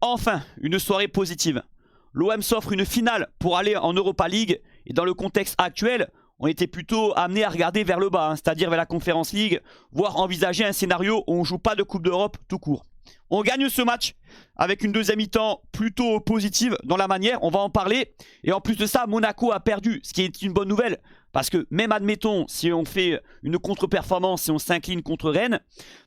Enfin, une soirée positive. L'OM s'offre une finale pour aller en Europa League. Et dans le contexte actuel, on était plutôt amené à regarder vers le bas, c'est-à-dire vers la Conference League, voire envisager un scénario où on ne joue pas de Coupe d'Europe tout court. On gagne ce match avec une deuxième mi-temps plutôt positive dans la manière, on va en parler. Et en plus de ça, Monaco a perdu, ce qui est une bonne nouvelle. Parce que même admettons, si on fait une contre-performance, si on s'incline contre Rennes,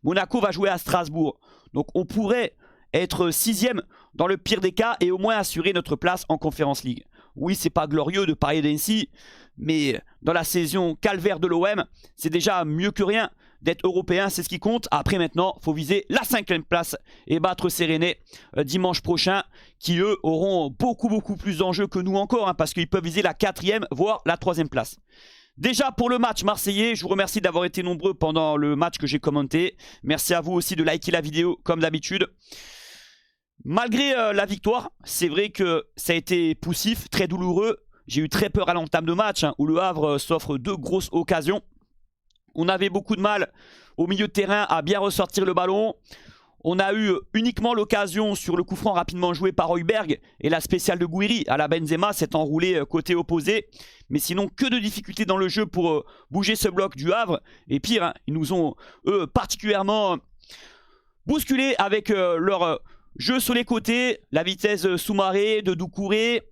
Monaco va jouer à Strasbourg. Donc on pourrait être 6e dans le pire des cas et au moins assurer notre place en Conference League. Oui, c'est pas glorieux de parler d'ainsi, mais dans la saison calvaire de l'OM, c'est déjà mieux que rien. D'être européen, c'est ce qui compte. Après maintenant, il faut viser la 5e place et battre ces Rennais dimanche prochain, qui eux auront beaucoup plus d'enjeux que nous encore, parce qu'ils peuvent viser la 4e, voire la 3e place. Déjà pour le match marseillais, je vous remercie d'avoir été nombreux pendant le match que j'ai commenté. Merci à vous aussi de liker la vidéo comme d'habitude. Malgré la victoire, c'est vrai que ça a été poussif, très douloureux. J'ai eu très peur à l'entame de match, où le Havre s'offre 2 grosses occasions. On avait beaucoup de mal au milieu de terrain à bien ressortir le ballon. On a eu uniquement l'occasion sur le coup franc rapidement joué par Højbjerg et la spéciale de Gouiri à la Benzema s'est enroulée côté opposé. Mais sinon, que de difficultés dans le jeu pour bouger ce bloc du Havre. Et pire, ils nous ont eux particulièrement bousculé avec leur jeu sur les côtés, la vitesse Soumaré, de Doucouré.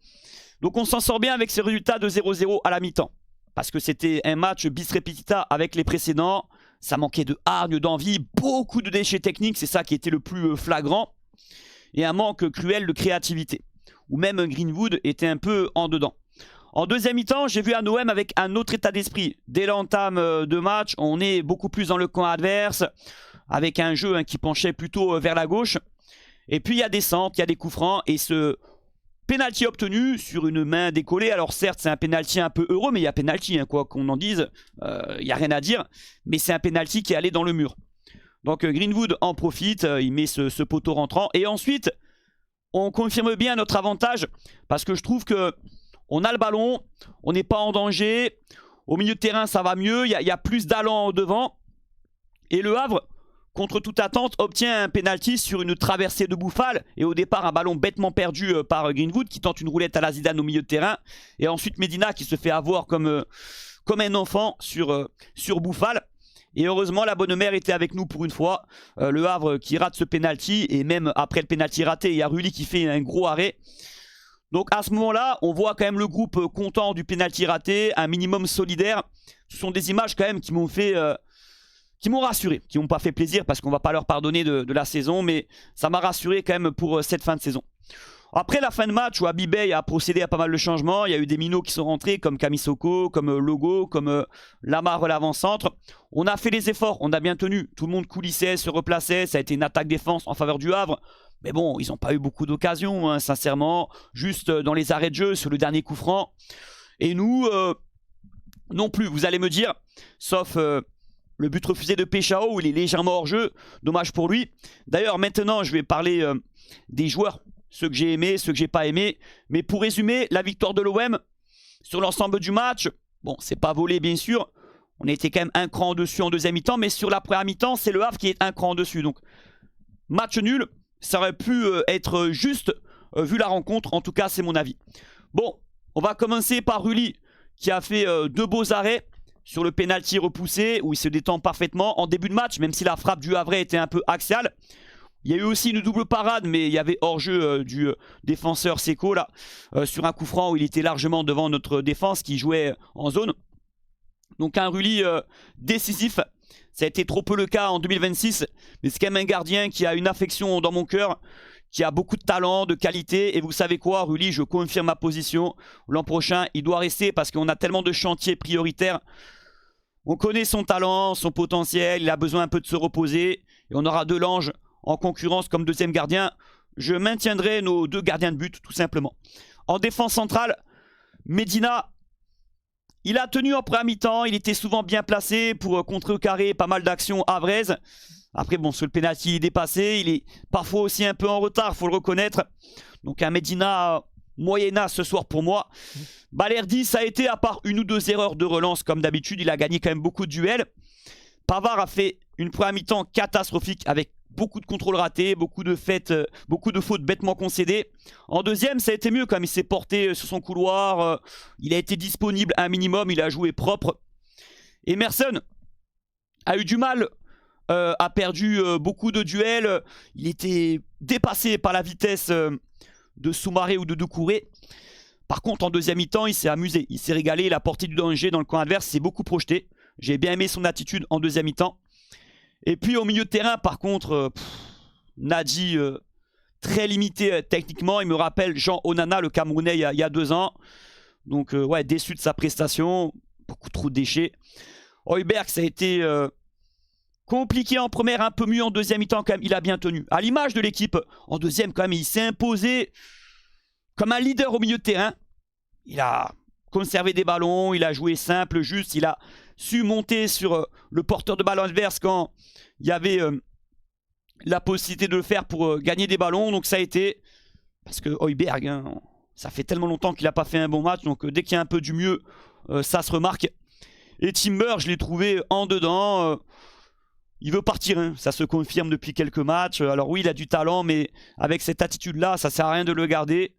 Donc on s'en sort bien avec ce résultat de 0-0 à la mi-temps. Parce que c'était un match bis repetita avec les précédents. Ça manquait de hargne, d'envie, beaucoup de déchets techniques, c'est ça qui était le plus flagrant. Et un manque cruel de créativité. Où même Greenwood était un peu en dedans. En deuxième mi-temps, j'ai vu un OM avec un autre état d'esprit. Dès l'entame de match, on est beaucoup plus dans le camp adverse. Avec un jeu qui penchait plutôt vers la gauche. Et puis il y a des centres, il y a des coups francs. Et ce penalty obtenu sur une main décollée. Alors certes, c'est un penalty un peu heureux, mais il y a penalty, quoi qu'on en dise. Il n'y a rien à dire. Mais c'est un penalty qui est allé dans le mur. Donc Greenwood en profite. Il met ce poteau rentrant. Et ensuite, on confirme bien notre avantage. Parce que je trouve que on a le ballon. On n'est pas en danger. Au milieu de terrain, ça va mieux. Il y a plus d'allant devant. Et le Havre, contre toute attente, obtient un penalty sur une traversée de Bouffal. Et au départ, un ballon bêtement perdu par Greenwood qui tente une roulette à la Zidane au milieu de terrain. Et ensuite, Medina qui se fait avoir comme un enfant sur Bouffal. Et heureusement, la bonne mère était avec nous pour une fois. Le Havre qui rate ce penalty. Et même après le penalty raté, il y a Rulli qui fait un gros arrêt. Donc à ce moment-là, on voit quand même le groupe content du penalty raté. Un minimum solidaire. Ce sont des images quand même qui m'ont fait... qui m'ont rassuré, qui n'ont pas fait plaisir parce qu'on ne va pas leur pardonner de la saison, mais ça m'a rassuré quand même pour cette fin de saison. Après la fin de match où Abibey a procédé à pas mal de changements, il y a eu des minots qui sont rentrés comme Kamisoko, comme Logo, comme Lamar l'avant-centre. On a fait les efforts, on a bien tenu, tout le monde coulissait, se replaçait, ça a été une attaque-défense en faveur du Havre. Mais bon, ils n'ont pas eu beaucoup d'occasions, sincèrement, juste dans les arrêts de jeu, sur le dernier coup franc. Et nous, non plus, vous allez me dire, sauf... le but refusé de Péchao où il est légèrement hors jeu. Dommage pour lui. D'ailleurs, maintenant, je vais parler des joueurs. Ceux que j'ai aimés, ceux que j'ai pas aimés. Mais pour résumer, la victoire de l'OM sur l'ensemble du match. Bon, c'est pas volé, bien sûr. On a été quand même un cran en dessus en deuxième mi-temps. Mais sur la première mi-temps, c'est le Havre qui est un cran en dessus. Donc, match nul. Ça aurait pu être juste vu la rencontre. En tout cas, c'est mon avis. Bon, on va commencer par Rulli qui a fait 2 beaux arrêts. Sur le penalty repoussé où il se détend parfaitement en début de match, même si la frappe du Havre était un peu axiale. Il y a eu aussi une double parade, mais il y avait hors-jeu du défenseur Seko là, sur un coup franc où il était largement devant notre défense qui jouait en zone. Donc un Rulli décisif. Ça a été trop peu le cas en 2026, mais c'est quand même un gardien qui a une affection dans mon cœur, qui a beaucoup de talent, de qualité. Et vous savez quoi, Rulli, je confirme ma position. L'an prochain, il doit rester parce qu'on a tellement de chantiers prioritaires. On connaît son talent, son potentiel. Il a besoin un peu de se reposer. Et on aura Delange en concurrence comme deuxième gardien. Je maintiendrai nos 2 gardiens de but, tout simplement. En défense centrale, Medina, il a tenu en première mi-temps. Il était souvent bien placé pour contrecarrer pas mal d'actions havraises. Après, bon, sur le penalty, il est dépassé. Il est parfois aussi un peu en retard, il faut le reconnaître. Donc un Medina moyenna ce soir pour moi. Balerdi, ça a été, à part 1 ou 2 erreurs de relance, comme d'habitude, il a gagné quand même beaucoup de duels. Pavard a fait une première mi-temps catastrophique avec beaucoup de contrôles ratés, beaucoup de fautes bêtement concédées. En deuxième, ça a été mieux quand même. Il s'est porté sur son couloir. Il a été disponible un minimum. Il a joué propre. Emerson a eu du mal. A perdu beaucoup de duels. Il était dépassé par la vitesse de Soumaré ou de Doucouré. Par contre, en deuxième mi-temps, il s'est amusé. Il s'est régalé. Il a porté du danger dans le camp adverse. Il s'est beaucoup projeté. J'ai bien aimé son attitude en deuxième mi-temps. Et puis au milieu de terrain, par contre, Nadji, très limité techniquement. Il me rappelle Jean Onana, le Camerounais, il y a 2 ans. Donc ouais, déçu de sa prestation. Beaucoup trop de déchets. Højbjerg, ça a été compliqué en première, un peu mieux en deuxième mi-temps quand même. Il a bien tenu. À l'image de l'équipe, en deuxième quand même, il s'est imposé comme un leader au milieu de terrain. Il a conservé des ballons, il a joué simple, juste. Il a su monter sur le porteur de ballon adverse quand il y avait la possibilité de le faire pour gagner des ballons. Donc ça a été... Parce que Højbjerg, hein, ça fait tellement longtemps qu'il n'a pas fait un bon match. Donc dès qu'il y a un peu du mieux, ça se remarque. Et Timber, je l'ai trouvé en dedans. Il veut partir, hein. Ça se confirme depuis quelques matchs. Alors oui, il a du talent, mais avec cette attitude-là, ça sert à rien de le garder.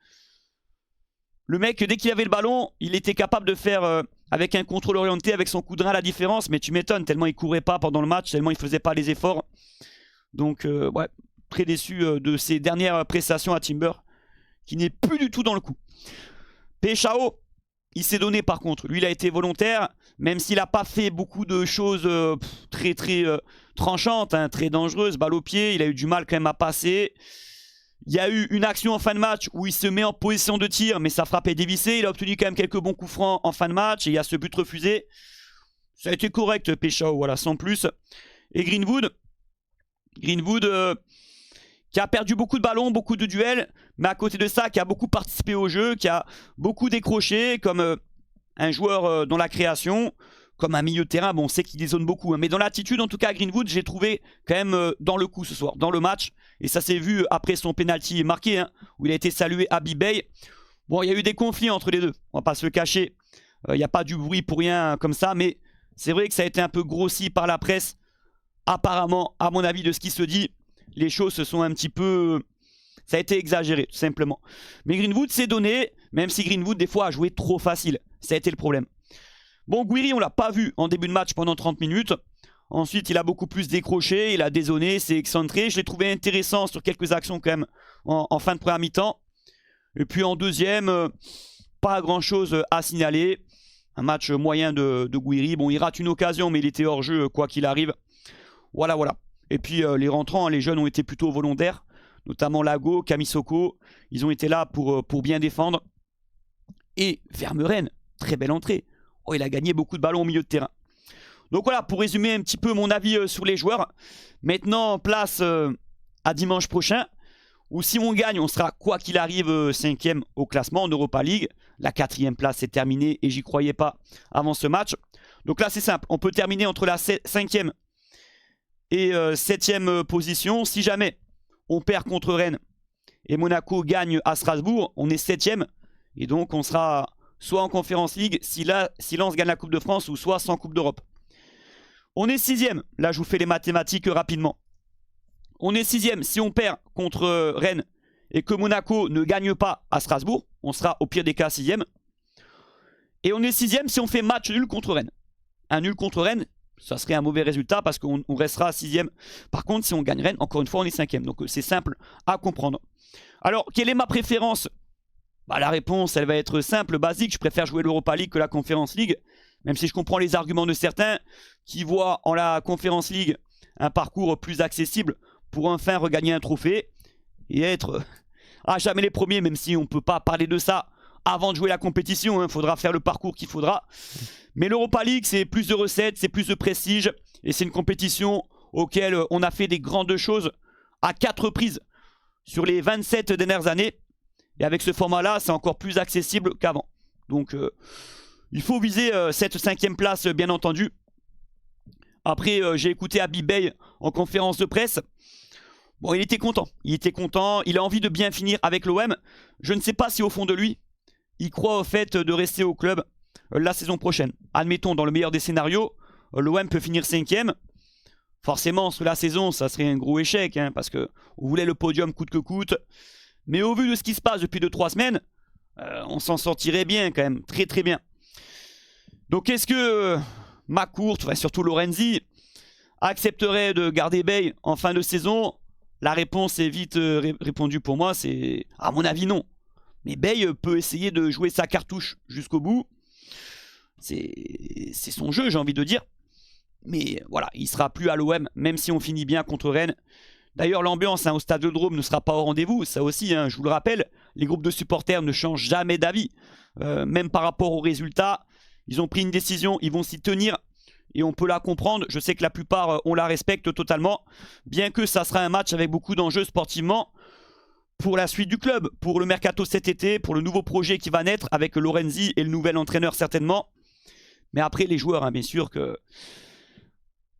Le mec, dès qu'il avait le ballon, il était capable de faire, avec un contrôle orienté, avec son coup de rein, la différence. Mais tu m'étonnes, tellement il courait pas pendant le match, tellement il faisait pas les efforts. Donc, ouais, très déçu de ses dernières prestations à Timber, qui n'est plus du tout dans le coup. Peshao, il s'est donné par contre. Lui, il a été volontaire, même s'il n'a pas fait beaucoup de choses très tranchantes, hein, très dangereuses. Balle au pied, il a eu du mal quand même à passer. Il y a eu une action en fin de match où il se met en position de tir, mais sa frappe est dévissée. Il a obtenu quand même quelques bons coups francs en fin de match et il y a ce but refusé. Ça a été correct, Peshao, voilà, sans plus. Et Greenwood, qui a perdu beaucoup de ballons, beaucoup de duels, mais à côté de ça, qui a beaucoup participé au jeu, qui a beaucoup décroché, comme un joueur dans la création, comme un milieu de terrain. Bon, on sait qu'il dézone beaucoup, hein, mais dans l'attitude, en tout cas, Greenwood, j'ai trouvé quand même dans le coup ce soir, dans le match. Et ça s'est vu après son penalty marqué, hein, où il a été salué à Bibey. Bon, il y a eu des conflits entre les deux, on va pas se le cacher. Il n'y a pas du bruit pour rien comme ça, mais c'est vrai que ça a été un peu grossi par la presse. Apparemment, à mon avis, de ce qui se dit, les choses se sont un petit peu... Ça a été exagéré, tout simplement. Mais Greenwood s'est donné, même si Greenwood, des fois, a joué trop facile. Ça a été le problème. Bon, Guiri, on l'a pas vu en début de match pendant 30 minutes. Ensuite, il a beaucoup plus décroché, il a dézonné, s'est excentré. Je l'ai trouvé intéressant sur quelques actions quand même en fin de première mi-temps. Et puis en deuxième, pas grand-chose à signaler. Un match moyen de Guiri. Bon, il rate une occasion, mais il était hors jeu quoi qu'il arrive. Voilà, voilà. Et puis les rentrants, les jeunes ont été plutôt volontaires. Notamment Lago, Kamisoko. Ils ont été là pour bien défendre. Et Vermeuren, très belle entrée. Oh, il a gagné beaucoup de ballons au milieu de terrain. Donc voilà, pour résumer un petit peu mon avis sur les joueurs. Maintenant, place à dimanche prochain. Où si on gagne, on sera quoi qu'il arrive 5e au classement en Europa League. La 4e place est terminée et j'y croyais pas avant ce match. Donc là, c'est simple. On peut terminer entre la 5e et 7e position. Si jamais on perd contre Rennes et Monaco gagne à Strasbourg, on est 7e. Et donc on sera soit en Conference League si Lens gagne la Coupe de France ou soit sans Coupe d'Europe. On est 6e. Là, je vous fais les mathématiques rapidement. On est 6e si on perd contre Rennes et que Monaco ne gagne pas à Strasbourg. On sera au pire des cas 6e. Et on est 6e si on fait match nul contre Rennes. Un nul contre Rennes, ça serait un mauvais résultat parce qu'on restera 6e. Par contre, si on gagne Rennes, encore une fois, on est 5e. Donc c'est simple à comprendre. Alors, quelle est ma préférence ? Bah, la réponse, elle va être simple, basique. Je préfère jouer l'Europa League que la Conference League. Même si je comprends les arguments de certains qui voient en la Conference League un parcours plus accessible pour enfin regagner un trophée et être à jamais les premiers, même si on ne peut pas parler de ça avant de jouer la compétition. Il faudra faire le parcours qu'il faudra. Mais l'Europa League, c'est plus de recettes, c'est plus de prestige. Et c'est une compétition auquel on a fait des grandes choses à 4 reprises sur les 27 dernières années. Et avec ce format-là, c'est encore plus accessible qu'avant. Donc, il faut viser cette 5e place, bien entendu. Après, j'ai écouté Abibey en conférence de presse. Bon, il était content. Il a envie de bien finir avec l'OM. Je ne sais pas si au fond de lui, il croit au fait de rester au club la saison prochaine. Admettons, dans le meilleur des scénarios, l'OM peut finir 5e. Forcément, sur la saison, ça serait un gros échec, hein, parce qu'on voulait le podium coûte que coûte. Mais au vu de ce qui se passe depuis 2-3 semaines, on s'en sortirait bien quand même, très très bien. Donc est-ce que McCourt, enfin, surtout Lorenzi, accepterait de garder Bay en fin de saison? La réponse est vite répondue pour moi, c'est à mon avis non. Mais Bay peut essayer de jouer sa cartouche jusqu'au bout. C'est son jeu, j'ai envie de dire. Mais voilà, il sera plus à l'OM, même si on finit bien contre Rennes. D'ailleurs, l'ambiance au Stade Vélodrome ne sera pas au rendez-vous. Ça aussi, je vous le rappelle, les groupes de supporters ne changent jamais d'avis. Même par rapport aux résultats, ils ont pris une décision, ils vont s'y tenir. Et on peut la comprendre. Je sais que la plupart, on la respecte totalement. Bien que ça sera un match avec beaucoup d'enjeux sportivement pour la suite du club, pour le mercato cet été, pour le nouveau projet qui va naître avec Lorenzi et le nouvel entraîneur certainement. Mais après, les joueurs, bien sûr que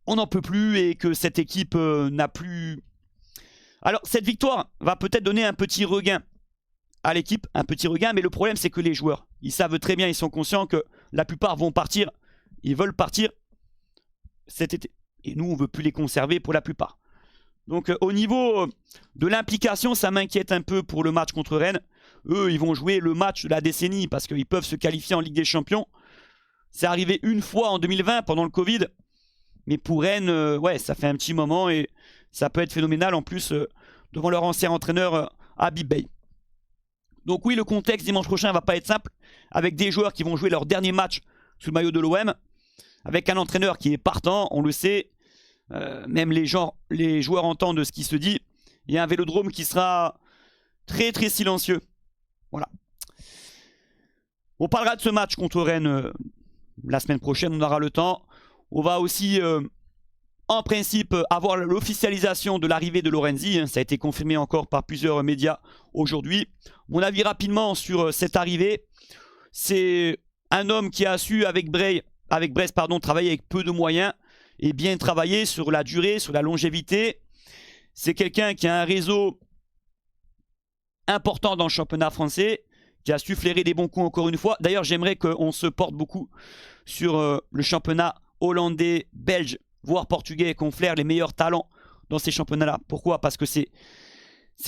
on n'en peut plus et que cette équipe n'a plus... Alors, cette victoire va peut-être donner un petit regain à l'équipe, un petit regain, mais le problème, c'est que les joueurs, ils savent très bien, ils sont conscients que la plupart vont partir, ils veulent partir cet été. Et nous, on ne veut plus les conserver pour la plupart. Donc, au niveau de l'implication, ça m'inquiète un peu pour le match contre Rennes. Eux, ils vont jouer le match de la décennie parce qu'ils peuvent se qualifier en Ligue des Champions. C'est arrivé une fois en 2020 pendant le Covid. Mais pour Rennes, ouais, ça fait un petit moment et ça peut être phénoménal en plus devant leur ancien entraîneur Habib Beye. Donc oui, le contexte dimanche prochain ne va pas être simple, avec des joueurs qui vont jouer leur dernier match sous le maillot de l'OM, avec un entraîneur qui est partant, on le sait, même les joueurs entendent ce qui se dit. Il y a un Vélodrome qui sera très très silencieux. Voilà. On parlera de ce match contre Rennes la semaine prochaine, on aura le temps. On va aussi, en principe, avoir l'officialisation de l'arrivée de Lorenzi. Ça a été confirmé encore par plusieurs médias aujourd'hui. Mon avis rapidement sur cette arrivée, c'est un homme qui a su, avec Brest, travailler avec peu de moyens et bien travailler sur la durée, sur la longévité. C'est quelqu'un qui a un réseau important dans le championnat français, qui a su flairer des bons coups encore une fois. D'ailleurs, j'aimerais qu'on se porte beaucoup sur le championnat hollandais, belge, voire portugais, et qu'on flaire les meilleurs talents dans ces championnats-là. Pourquoi? Parce que c'est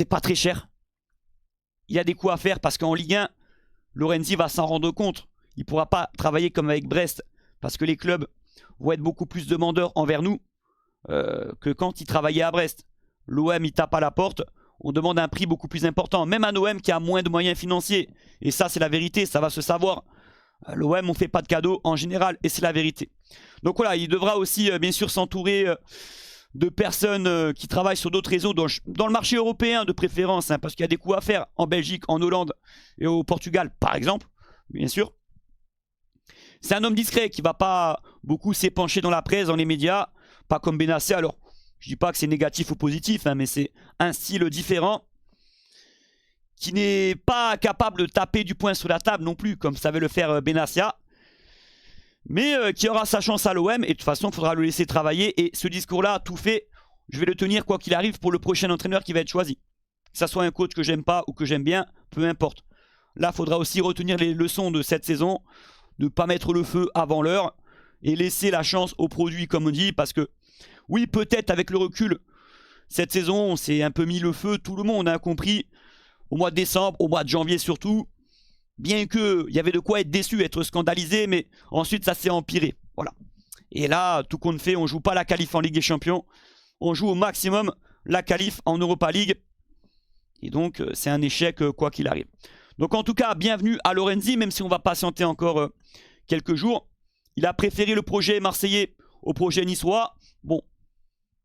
pas très cher. Il y a des coups à faire parce qu'en Ligue 1, Lorenzi va s'en rendre compte. Il ne pourra pas travailler comme avec Brest parce que les clubs vont être beaucoup plus demandeurs envers nous que quand il travaillait à Brest. L'OM, il tape à la porte. On demande un prix beaucoup plus important. Même un OM qui a moins de moyens financiers. Et ça, c'est la vérité. Ça va se savoir. L'OM, on ne fait pas de cadeaux en général. Et c'est la vérité. Donc voilà, il devra aussi, bien sûr, s'entourer de personnes qui travaillent sur d'autres réseaux. Dans le marché européen, de préférence. Parce qu'il y a des coups à faire en Belgique, en Hollande et au Portugal, par exemple. Bien sûr. C'est un homme discret qui ne va pas beaucoup s'épancher dans la presse, dans les médias. Pas comme Benacer. Alors, je ne dis pas que c'est négatif ou positif, mais c'est un style différent qui n'est pas capable de taper du poing sur la table non plus, comme savait le faire Benassia, mais qui aura sa chance à l'OM, et de toute façon, il faudra le laisser travailler, et ce discours-là, tout fait, je vais le tenir quoi qu'il arrive pour le prochain entraîneur qui va être choisi. Que ça soit un coach que j'aime pas ou que j'aime bien, peu importe. Là, il faudra aussi retenir les leçons de cette saison, ne pas mettre le feu avant l'heure, et laisser la chance au produit, comme on dit, parce que oui, peut-être avec le recul, cette saison, on s'est un peu mis le feu, tout le monde a compris, au mois de décembre, au mois de janvier surtout, bien qu'il y avait de quoi être déçu, être scandalisé, mais ensuite ça s'est empiré. Voilà. Et là, tout compte fait, on ne joue pas la qualif en Ligue des Champions, on joue au maximum la qualif en Europa League, et donc c'est un échec quoi qu'il arrive. Donc en tout cas, bienvenue à Lorenzi, même si on va patienter encore quelques jours. Il a préféré le projet marseillais au projet niçois. Bon,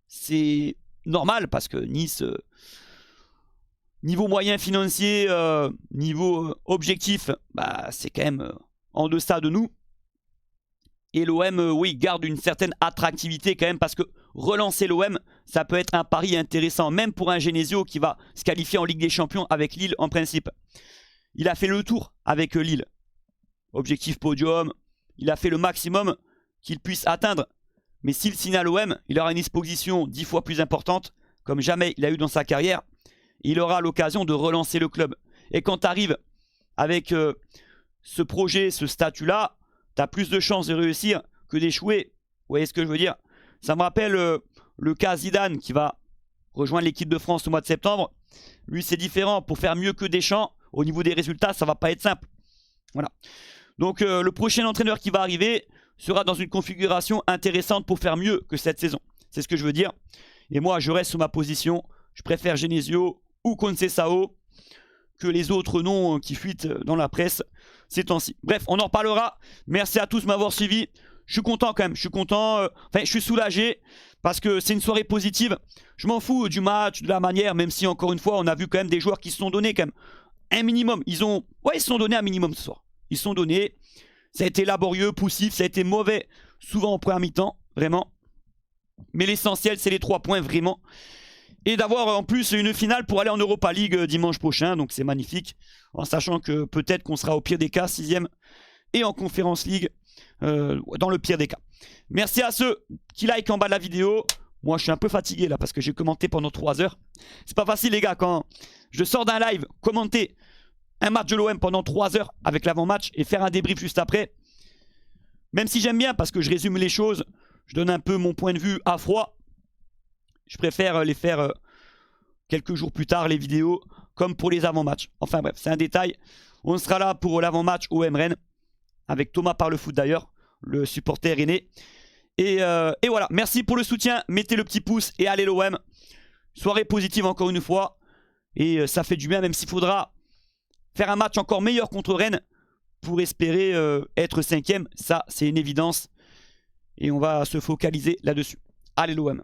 c'est normal parce que Nice, niveau moyen financier, niveau objectif, c'est quand même en deçà de nous. Et l'OM, oui, garde une certaine attractivité quand même parce que relancer l'OM, ça peut être un pari intéressant, même pour un Genesio qui va se qualifier en Ligue des Champions avec Lille en principe. Il a fait le tour avec Lille. Objectif podium, il a fait le maximum qu'il puisse atteindre. Mais s'il signe à l'OM, il aura une exposition 10 fois plus importante, comme jamais il a eu dans sa carrière. Et il aura l'occasion de relancer le club. Et quand tu arrives avec ce projet, ce statut-là, tu as plus de chances de réussir que d'échouer. Vous voyez ce que je veux dire? Ça me rappelle le cas Zidane qui va rejoindre l'équipe de France au mois de septembre. Lui, c'est différent. Pour faire mieux que Deschamps, au niveau des résultats, ça va pas être simple. Voilà. Donc le prochain entraîneur qui va arriver sera dans une configuration intéressante pour faire mieux que cette saison. C'est ce que je veux dire. Et moi, je reste sur ma position. Je préfère Genesio ou Conceição que les autres noms qui fuitent dans la presse ces temps-ci. Bref, on en reparlera. Merci à tous de m'avoir suivi. Je suis content quand même. Je suis content. Enfin, je suis soulagé parce que c'est une soirée positive. Je m'en fous du match, de la manière, même si encore une fois, on a vu quand même des joueurs qui se sont donnés quand même un minimum. Ils se sont donnés un minimum ce soir. Ils se sont donnés. Ça a été laborieux, poussif. Ça a été mauvais, souvent en première mi-temps, vraiment. Mais l'essentiel, c'est les 3 points, vraiment. Et d'avoir en plus une finale pour aller en Europa League dimanche prochain. Donc c'est magnifique. En sachant que peut-être qu'on sera au pire des cas 6ème. Et en Conference League dans le pire des cas. Merci à ceux qui like en bas de la vidéo. Moi je suis un peu fatigué là parce que j'ai commenté pendant 3 heures. C'est pas facile les gars quand je sors d'un live, commenter un match de l'OM pendant 3 heures avec l'avant-match et faire un débrief juste après. Même si j'aime bien parce que je résume les choses, je donne un peu mon point de vue à froid. Je préfère les faire quelques jours plus tard, les vidéos, comme pour les avant-matchs. Enfin bref, c'est un détail. On sera là pour l'avant-match OM Rennes, avec Thomas par le foot d'ailleurs, le supporter aîné. Et voilà, merci pour le soutien. Mettez le petit pouce et allez l'OM. Soirée positive encore une fois. Et ça fait du bien, même s'il faudra faire un match encore meilleur contre Rennes pour espérer être 5ème. Ça, c'est une évidence. Et on va se focaliser là-dessus. Allez l'OM.